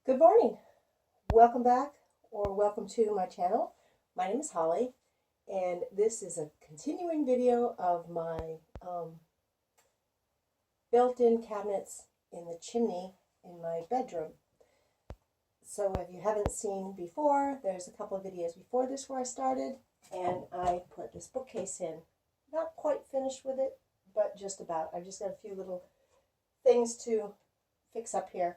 Good morning. Welcome back or welcome to my channel. My name is Holly and this is a continuing video of my built-in cabinets in the chimney in my bedroom. So if you haven't seen before, there's a couple of videos before this where I started and I put this bookcase in. Not quite finished with it, but just about. I've just got a few little things to fix up here.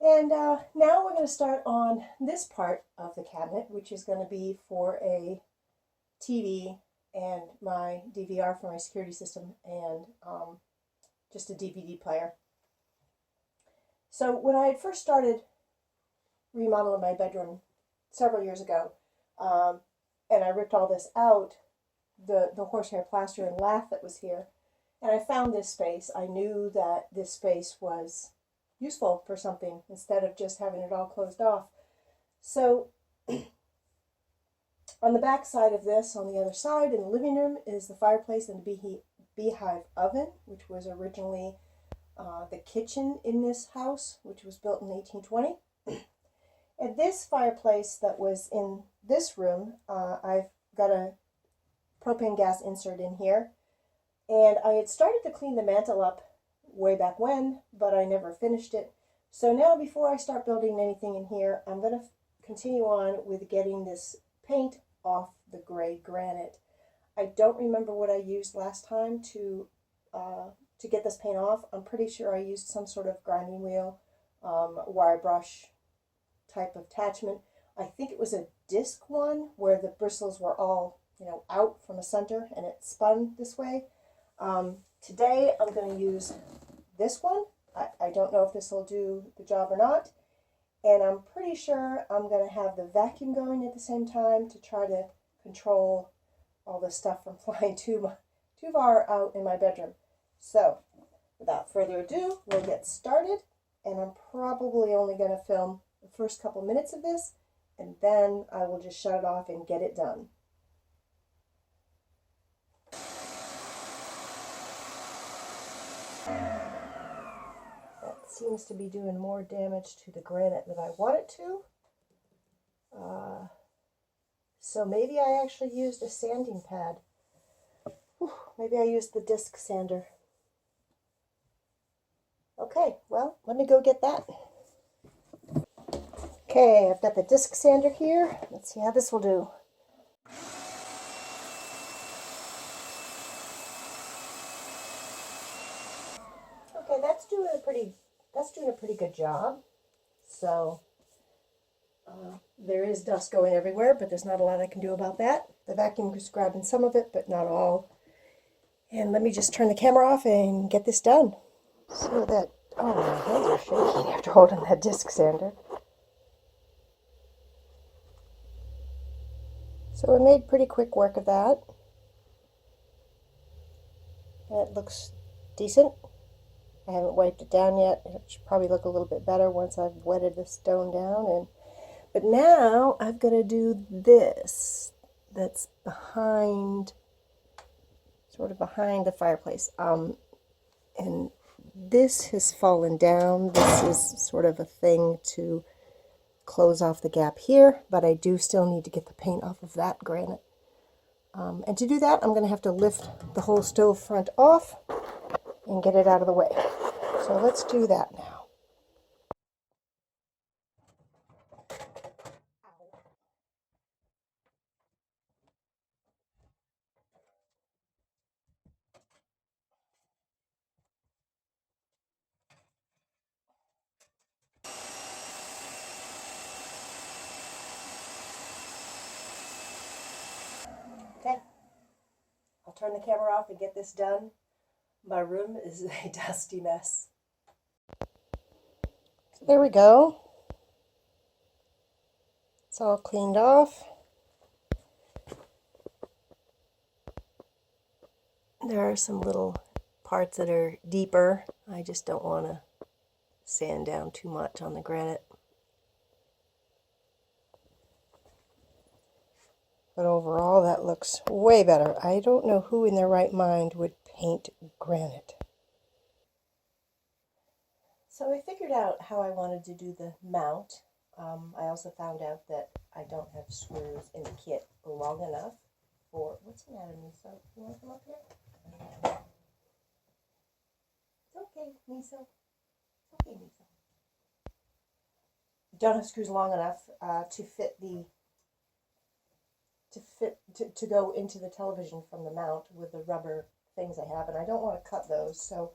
And now we're going to start on this part of the cabinet, which is going to be for a TV and my DVR for my security system and just a DVD player. So when I had first started remodeling my bedroom several years ago, and I ripped all this out, the horsehair plaster and lath that was here, and I found this space, I knew that this space was useful for something instead of just having it all closed off. So on the back side of this, on the other side in the living room, is the fireplace and the beehive oven, which was originally the kitchen in this house, which was built in 1820. And this fireplace that was in this room, I've got a propane gas insert in here, and I had started to clean the mantle up way back when, but I never finished it. So now before I start building anything in here, I'm going to continue on with getting this paint off the gray granite. I don't remember what I used last time to get this paint off. I'm pretty sure I used some sort of grinding wheel, wire brush type of attachment. I think it was a disc one where the bristles were all, out from the center and it spun this way. Today I'm going to use this one. I don't know if this will do the job or not, and I'm pretty sure I'm going to have the vacuum going at the same time to try to control all this stuff from flying too far out in my bedroom. So without further ado, we'll get started, and I'm probably only going to film the first couple minutes of this, and then I will just shut it off and get it done. Seems to be doing more damage to the granite than I want it to. So maybe I actually used a sanding pad. Maybe I used the disc sander. Okay, well, let me go get that. Okay, I've got the disc sander here. Let's see how this will do. Okay, that's doing a pretty good job. So there is dust going everywhere, but there's not a lot I can do about that. The vacuum is grabbing some of it, but not all. And let me just turn the camera off and get this done. So that, oh, my hands are shaking after holding that disc sander. So I made pretty quick work of that. And it looks decent. I haven't wiped it down yet. It should probably look a little bit better once I've wetted the stone down. But now I've got to do this. That's sort of behind the fireplace. And this has fallen down. This is sort of a thing to close off the gap here, but I do still need to get the paint off of that granite. And to do that, I'm going to have to lift the whole stove front off and get it out of the way. So let's do that now. Okay, I'll turn the camera off and get this done. My room is a dusty mess. So there we go. It's all cleaned off. There are some little parts that are deeper. I just don't want to sand down too much on the granite. But overall, that looks way better. I don't know who in their right mind would paint granite. So I figured out how I wanted to do the mount. I also found out that I don't have screws in the kit long enough for, what's the matter, Miso? You want to come up here? It's okay, Miso. It's okay, Miso. Don't have screws long enough to fit the to go into the television from the mount with the rubber things I have, and I don't want to cut those. So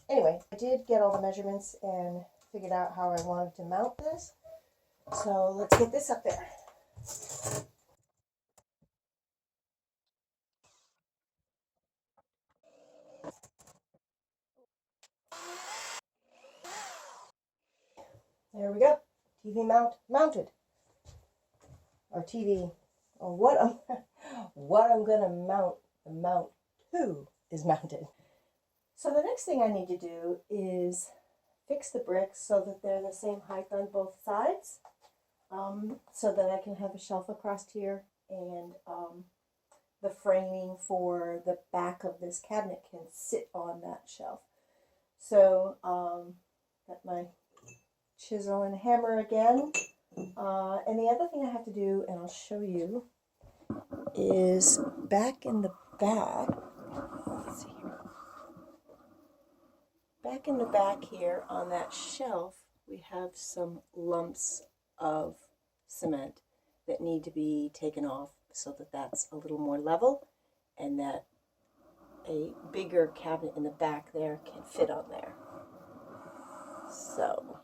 anyway, I did get all the measurements and figured out how I wanted to mount this. So let's get this up there. There we go. TV mount mounted. Or TV, or what I'm gonna mount the mount to is mounted. So the next thing I need to do is fix the bricks so that they're the same height on both sides, so that I can have a shelf across here, and the framing for the back of this cabinet can sit on that shelf. So got my chisel and hammer again. And the other thing I have to do, and I'll show you, is back in the back. Let's see here. Back in the back here on that shelf, we have some lumps of cement that need to be taken off so that that's a little more level, and that a bigger cabinet in the back there can fit on there. So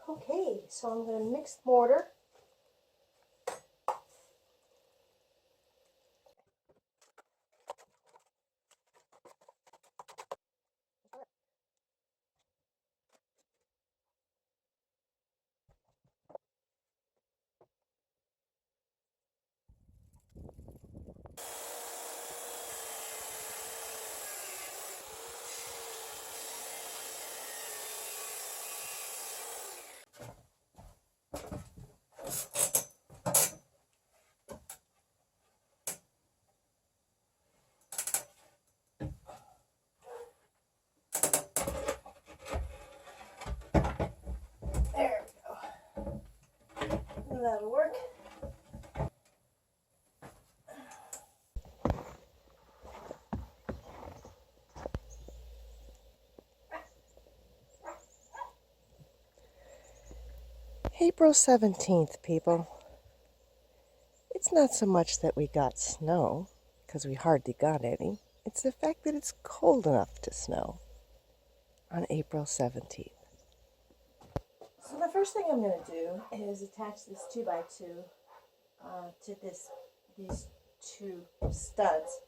okay, so I'm going to mix mortar. There we go. That'll work. April 17th, people. It's not so much that we got snow, because we hardly got any. It's the fact that it's cold enough to snow on April 17th. So the first thing I'm going to do is attach this 2x2 to these two studs.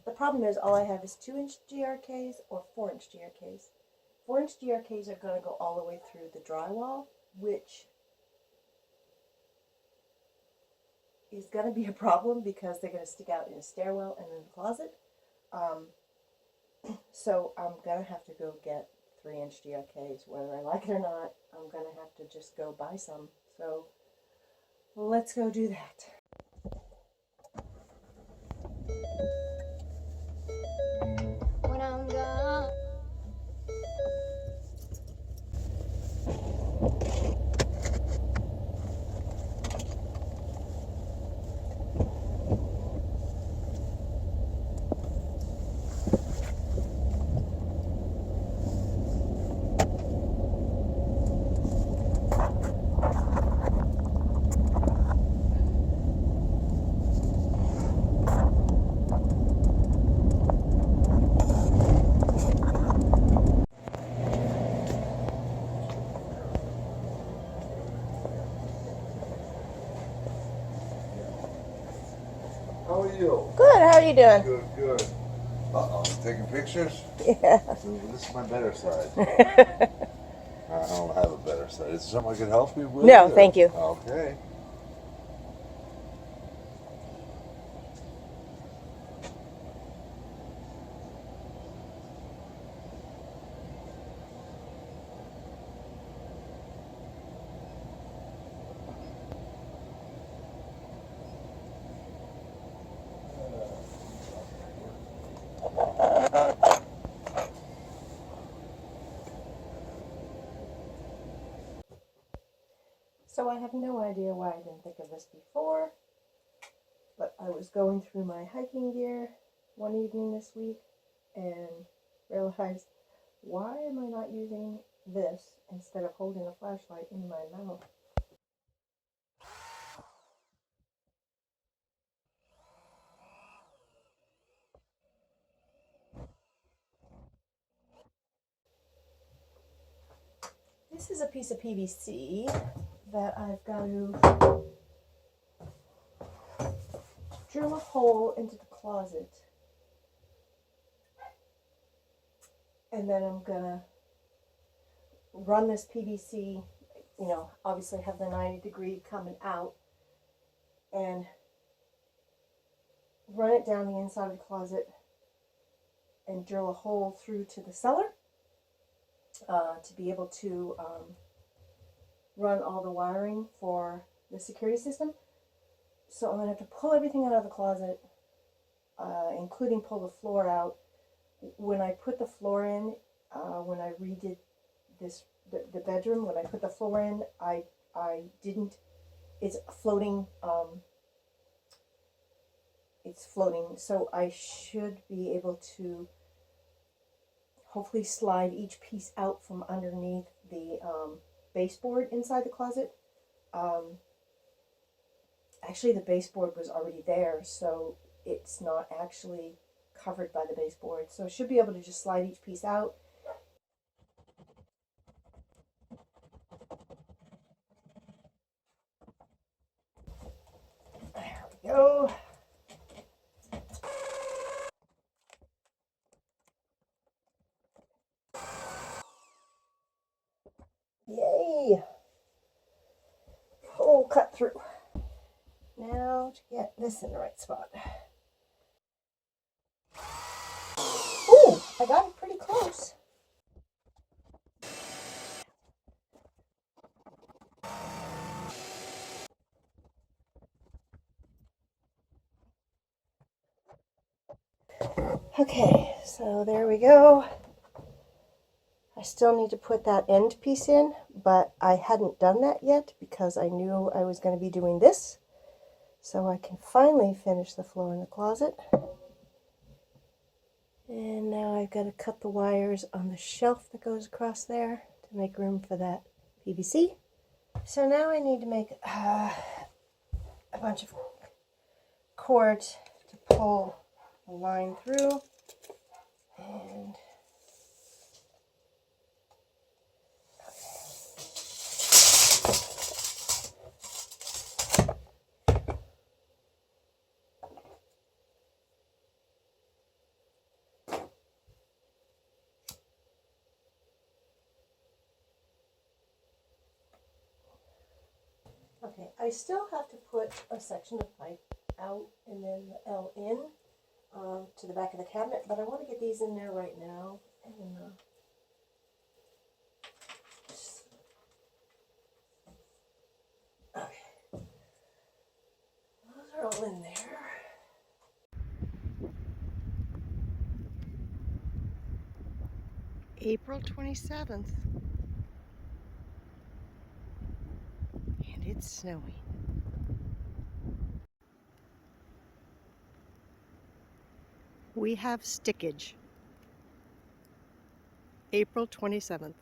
The problem is all I have is 2-inch GRKs or 4-inch GRKs. 4-inch GRKs are going to go all the way through the drywall, which is going to be a problem because they're going to stick out in a stairwell and in the closet. So I'm going to have to go get 3-inch GRKs, whether I like it or not. I'm going to have to just go buy some. So let's go do that. When I'm gone. How are you? Good, how are you doing? Good, good. Uh-oh, taking pictures? Yeah. This is my better side. I don't have a better side. Is there something I can help you with? No, thank you. Okay. So I have no idea why I didn't think of this before, but I was going through my hiking gear one evening this week and realized, why am I not using this instead of holding a flashlight in my mouth? This is a piece of PVC that I've got to drill a hole into the closet, and then I'm gonna run this PVC, obviously have the 90-degree coming out, and run it down the inside of the closet and drill a hole through to the cellar to be able to run all the wiring for the security system. So I'm going to have to pull everything out of the closet, including pull the floor out. When I put the floor in, when I redid the bedroom, when I put the floor in, I didn't, it's floating, so I should be able to hopefully slide each piece out from underneath the baseboard inside the closet. Actually, the baseboard was already there, so it's not actually covered by the baseboard. So I should be able to just slide each piece out. There we go. Yay! Hole cut through. Now to get this in the right spot. Ooh, I got it pretty close. Okay, so there we go. I still need to put that end piece in, but I hadn't done that yet because I knew I was going to be doing this. So I can finally finish the floor in the closet. And now I've got to cut the wires on the shelf that goes across there to make room for that PVC. So now I need to make a bunch of cord to pull the line through. And Okay, I still have to put a section of pipe out and then the L in to the back of the cabinet, but I want to get these in there right now. And okay, those are all in there. April 27th, and it's snowing. We have stickage. April 27th.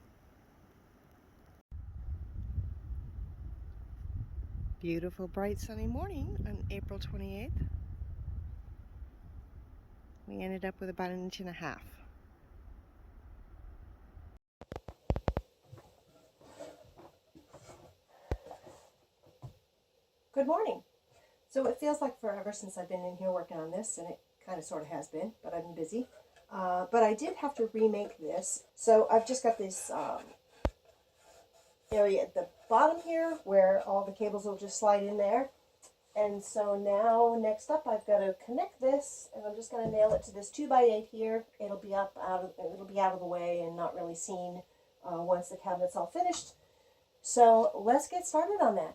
Beautiful, bright, sunny morning on April 28th. We ended up with about 1.5 inches. Good morning. So it feels like forever since I've been in here working on this, and it kind of sort of has been, but I've been busy. But I did have to remake this. So I've just got this area at the bottom here where all the cables will just slide in there. And so now next up I've got to connect this, and I'm just going to nail it to this 2x8 here. It'll be out of the way and not really seen once the cabinet's all finished. So let's get started on that.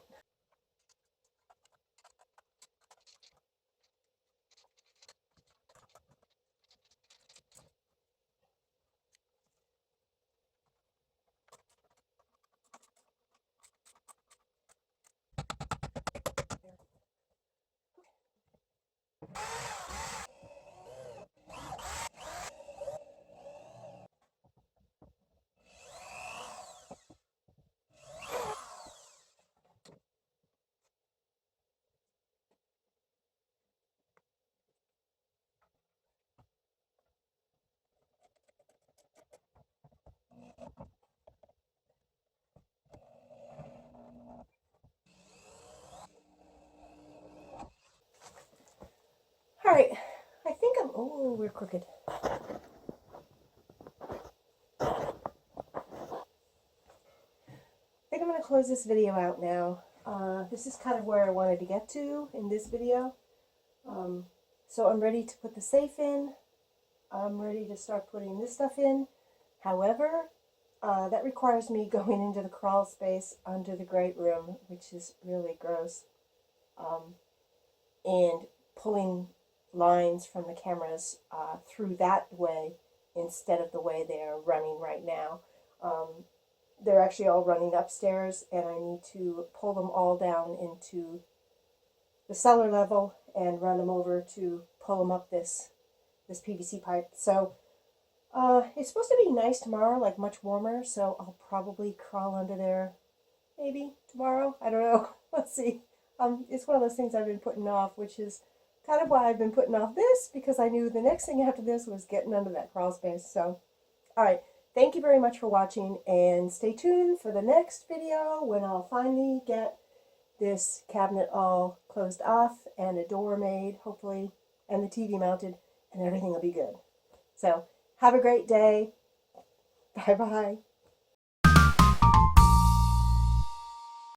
All right, I think oh, we're crooked. I think I'm going to close this video out now. This is kind of where I wanted to get to in this video. So I'm ready to put the safe in. I'm ready to start putting this stuff in. However, that requires me going into the crawl space under the great room, which is really gross, and pulling lines from the cameras through that way instead of the way they're running right now. They're actually all running upstairs, and I need to pull them all down into the cellar level and run them over to pull them up this PVC pipe. So it's supposed to be nice tomorrow, like much warmer, so I'll probably crawl under there maybe tomorrow. I don't know. Let's see. It's one of those things I've been putting off, which is kind of why I've been putting off this, because I knew the next thing after this was getting under that crawl space. So, all right. Thank you very much for watching, and stay tuned for the next video when I'll finally get this cabinet all closed off and a door made, hopefully, and the TV mounted, and everything will be good. So, have a great day. Bye-bye.